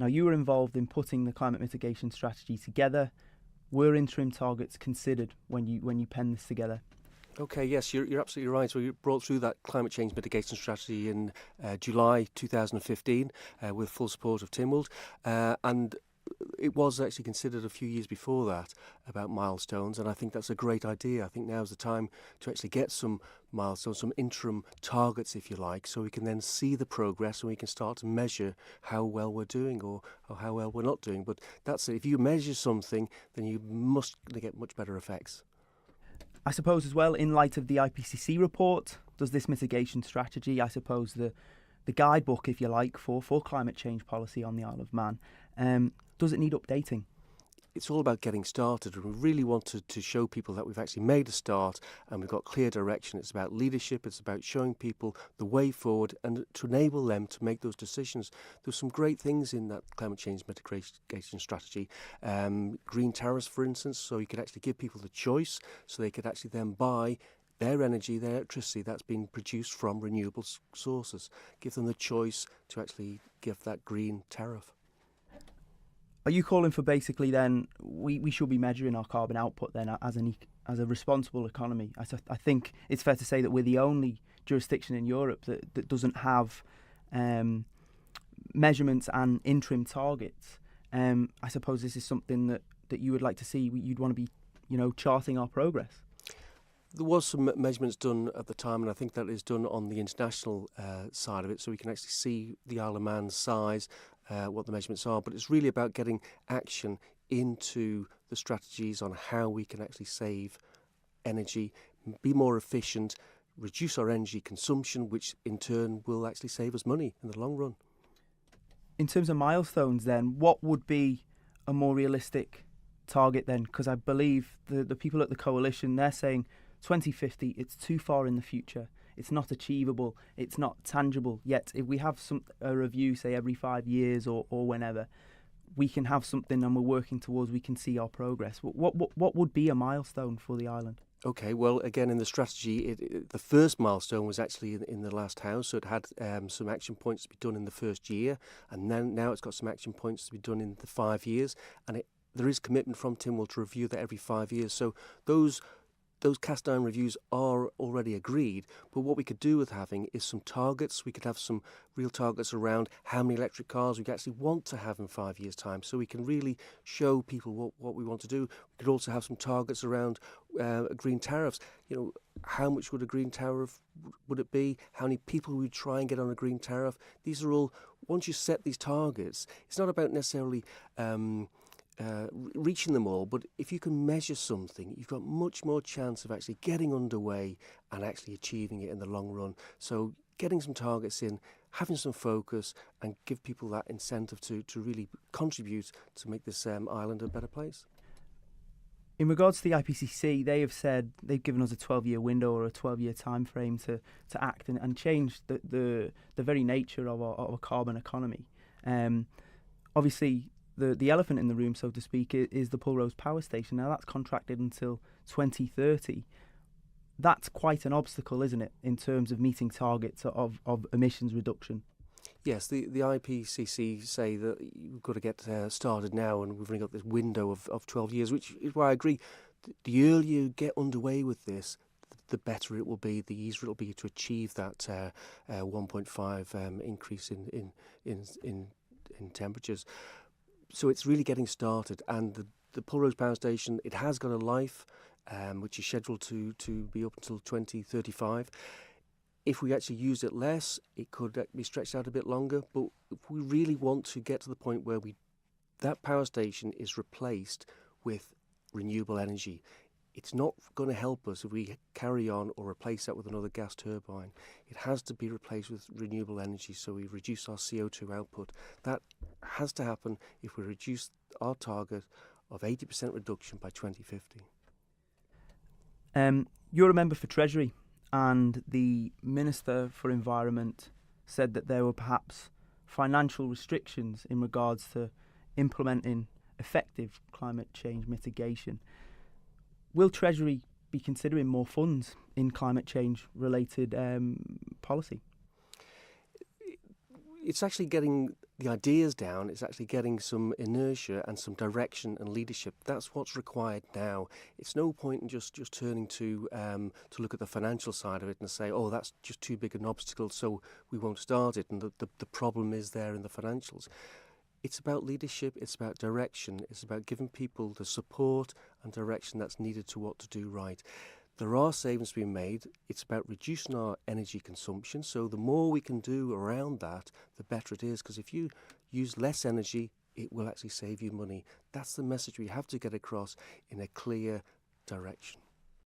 Now, you were involved in putting the climate mitigation strategy together. Were interim targets considered when you penned this together? Okay, yes, you're absolutely right. So we brought through that climate change mitigation strategy in July 2015 with full support of Tynwald, and it was actually considered a few years before that about milestones, and I think that's a great idea. I think now's the time to actually get some milestones, some interim targets, if you like, so we can then see the progress and we can start to measure how well we're doing or how well we're not doing. But that's it. If you measure something, then you must get much better effects. I suppose as well, in light of the IPCC report, does this mitigation strategy, I suppose the guidebook, if you like, for climate change policy on the Isle of Man, does it need updating? It's all about getting started, and we really want to show people that we've actually made a start and we've got clear direction. It's about leadership, it's about showing people the way forward and to enable them to make those decisions. There's some great things in that climate change mitigation strategy. Green tariffs, for instance, so you could actually give people the choice so they could actually then buy their energy, their electricity that's been produced from renewable sources. Give them the choice to actually give that green tariff. Are you calling for basically then we should be measuring our carbon output then as a responsible economy? I think it's fair to say that we're the only jurisdiction in Europe that doesn't have measurements and interim targets. I suppose this is something that you would like to see. You'd want to be, charting our progress. There was some measurements done at the time, and I think that is done on the international side of it, so we can actually see the Isle of Man's size, what the measurements are. But it's really about getting action into the strategies on how we can actually save energy, be more efficient, reduce our energy consumption, which in turn will actually save us money in the long run. In terms of milestones then, what would be a more realistic target then? Because I believe the people at the coalition, they're saying 2050, it's too far in the future. It's not achievable. It's not tangible. Yet, if we have a review, say every 5 years or whenever, we can have something and we're working towards. We can see our progress. What would be a milestone for the island? Okay, well, again, in the strategy, the first milestone was actually in the last house, so it had some action points to be done in the first year, and then now it's got some action points to be done in the 5 years, and there is commitment from Tynwald to review that every 5 years. So those cast iron reviews are already agreed, but what we could do with having is some targets. We could have some real targets around how many electric cars we actually want to have in 5 years' time, so we can really show people what we want to do. We could also have some targets around green tariffs. How much would a green tariff would it be? How many people would try and get on a green tariff? These are all, once you set these targets, it's not about necessarily reaching them all, but if you can measure something, you've got much more chance of actually getting underway and actually achieving it in the long run. So getting some targets in, having some focus, and give people that incentive to really contribute to make this island a better place. In regards to the IPCC, they have said they've given us a 12-year window or a 12-year time frame to act and change the very nature of our carbon economy. Obviously, the elephant in the room, so to speak, is the Pulrose Power Station. Now, that's contracted until 2030. That's quite an obstacle, isn't it, in terms of meeting targets of emissions reduction? Yes, the IPCC say that you've got to get started now, and we've only got this window of 12 years, which is why I agree. The earlier you get underway with this, the better it will be, the easier it will be to achieve that 1.5 increase in temperatures. So it's really getting started, and the Pulrose Power Station, it has got a life which is scheduled to be up until 2035. If we actually use it less, it could be stretched out a bit longer, but if we really want to get to the point where that power station is replaced with renewable energy, it's not going to help us if we carry on or replace that with another gas turbine. It has to be replaced with renewable energy, so we reduce our CO2 output. That has to happen if we reduce our target of 80% reduction by 2050. You're a member for Treasury, and the Minister for Environment said that there were perhaps financial restrictions in regards to implementing effective climate change mitigation. Will Treasury be considering more funds in climate change related policy? It's actually getting the ideas down. It's actually getting some inertia and some direction and leadership. That's what's required now. It's no point in just turning to look at the financial side of it and say, oh, that's just too big an obstacle, so we won't start it. And the problem is there in the financials. It's about leadership, it's about direction, it's about giving people the support and direction that's needed to what to do right. There are savings being made. It's about reducing our energy consumption. So the more we can do around that, the better it is. Because if you use less energy, it will actually save you money. That's the message we have to get across in a clear direction.